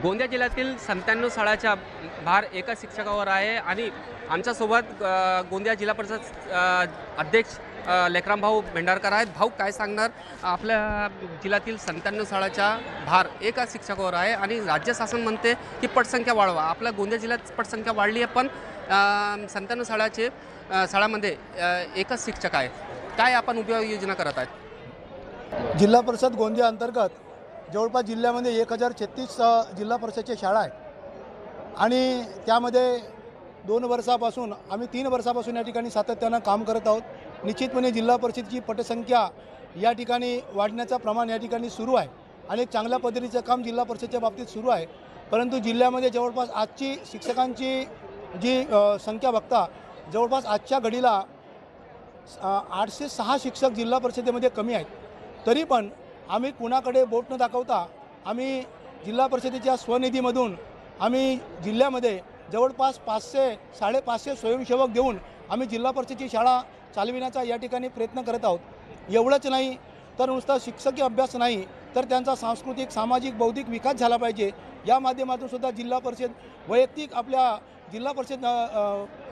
गोंदिया जिल्ह्यातील 97 शाळांचा भार एका शिक्षकावर आहे आणि आमच्यासोबत गोंदिया जिल्हा परिषद अध्यक्ष लेकराम भाऊ भेंडारकर आहेत। भाऊ, काय सांगणार? आपल्या जिल्ह्यातील 97 शाळांचा भार एका शिक्षकावर आहे आणि राज्य शासन म्हणते की पटसंख्या वाढवा। आपल्या गोंदिया जिल्ह्यात पटसंख्या वाढली आहे, पण 97 शाळांमध्ये एकच शिक्षक आहे। काय आपण उपाययोजना करत आहेत? जिल्हा परिषद गोंदिया अंतर्गत जवळपास जिल्ह्यामध्ये 1036 जिल्हा परिषदच्या शाळा आहेत आणि त्यामध्ये 2 वर्षापासून आम्ही 3 वर्षापासून या ठिकाणी सातत्यानं काम करत आहोत। निश्चितपणे जिल्हा परिषदेची पटसंख्या या ठिकाणी वाढण्याचं प्रमाण या ठिकाणी सुरू आहे आणि एक चांगल्या पद्धतीचं काम जिल्हा परिषदेच्या बाबतीत सुरू आहे। परंतु जिल्ह्यामध्ये जवळपास आजची शिक्षकांची जी संख्या बघता जवळपास आजच्या घडीला 806 शिक्षक जिल्हा परिषदेमध्ये कमी आहेत। तरी पण आम्ही कुणाकडे बोट न दाखवता आम्ही जिल्हा परिषदेच्या स्वनिधीमधून आम्ही जिल्ह्यामध्ये जवळपास 500-550 स्वयंसेवक देऊन आम्ही जिल्हा परिषदेची शाळा चालविण्याचा या ठिकाणी प्रयत्न करत आहोत। एवढंच नाही तर नुसता शिक्षकीय अभ्यास नाही तर त्यांचा सांस्कृतिक, सामाजिक, बौद्धिक विकास झाला पाहिजे। या माध्यमातून सुद्धा जिल्हा परिषद वैयक्तिक आपल्या जिल्हा परिषद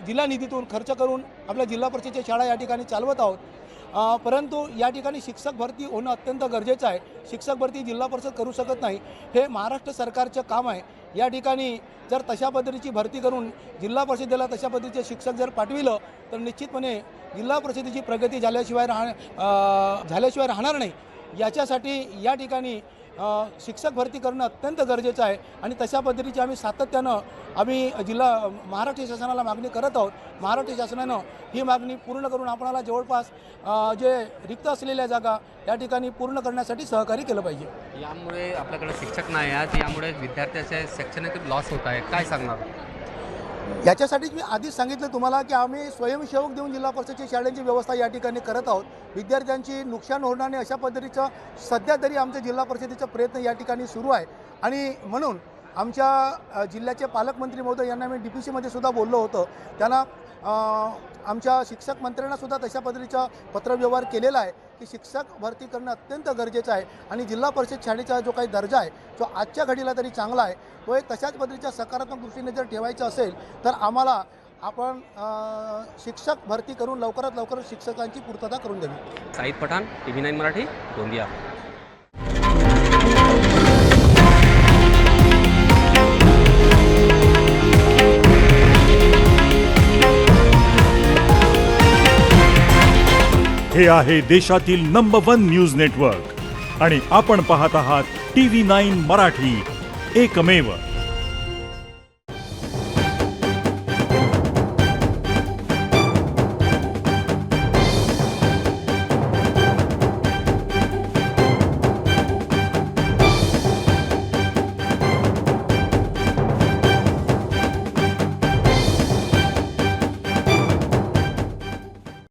जिल्हा निधीतून खर्च करून आपल्या जिल्हा परिषदेच्या शाळा या ठिकाणी चालवत आहोत। परंतु या ठिकाणी शिक्षक भरती होणं अत्यंत गरजेचं आहे। शिक्षक भरती जिल्हा परिषद करू शकत नाही, हे महाराष्ट्र सरकारचं काम आहे। या ठिकाणी जर तशा पद्धतीची भरती करून जिल्हा परिषदेला तशा पद्धतीचे शिक्षक जर पाठविलं तर निश्चितपणे जिल्हा परिषदेची प्रगती झाल्याशिवाय राहणार नाही। याच्यासाठी या ठिकाणी शिक्षक भरती करणं अत्यंत गरजेचं आहे आणि तशा पद्धतीची आम्ही सातत्यानं महाराष्ट्र शासनाला मागणी करत आहोत। महाराष्ट्र शासनानं ही मागणी पूर्ण करून आपणाला जवळपास जे रिक्त असलेल्या जागा या ठिकाणी पूर्ण करण्यासाठी सहकार्य केलं पाहिजे। यामुळे आपल्याकडे शिक्षक नाही आहेत, यामुळे विद्यार्थ्याचे शैक्षणिक लॉस होत आहे, काय सांगणार? याच्यासाठीच मी आधीच सांगितलं तुम्हाला की आम्ही स्वयंसेवक देऊन जिल्हा परिषदेच्या शाळांची व्यवस्था या ठिकाणी करत आहोत। विद्यार्थ्यांची नुकसान होणार नाही अशा पद्धतीचं सध्या तरी आमच्या जिल्हा परिषदेचा प्रयत्न या ठिकाणी सुरू आहे आणि म्हणून आमच्या जिल्ह्याचे पालकमंत्री महोदय यांना मी DPCमध्ये सुद्धा बोललो होतं। त्यांना आमच्या शिक्षक मंत्र्यांना सुद्धा तशा पद्धतीचा पत्रव्यवहार केलेला आहे की शिक्षक भरती करणं अत्यंत गरजेचं आहे आणि जिल्हा परिषद शाळेचा जो काही दर्जा आहे जो आजच्या घडीला तरी चांगला आहे तो एक तशाच पद्धतीच्या सकारात्मक दृष्टीने जर ठेवायचा असेल तर आम्हाला आपण शिक्षक भरती करून लवकरात लवकर शिक्षकांची पूर्तता करून द्यावी। साईद पठाण, TV9 मराठी, गोंदिया। हे आहे देशातील नंबर 1 न्यूज नेटवर्क आणि आपण पाहत आहात TV9 मराठी, एकमेव।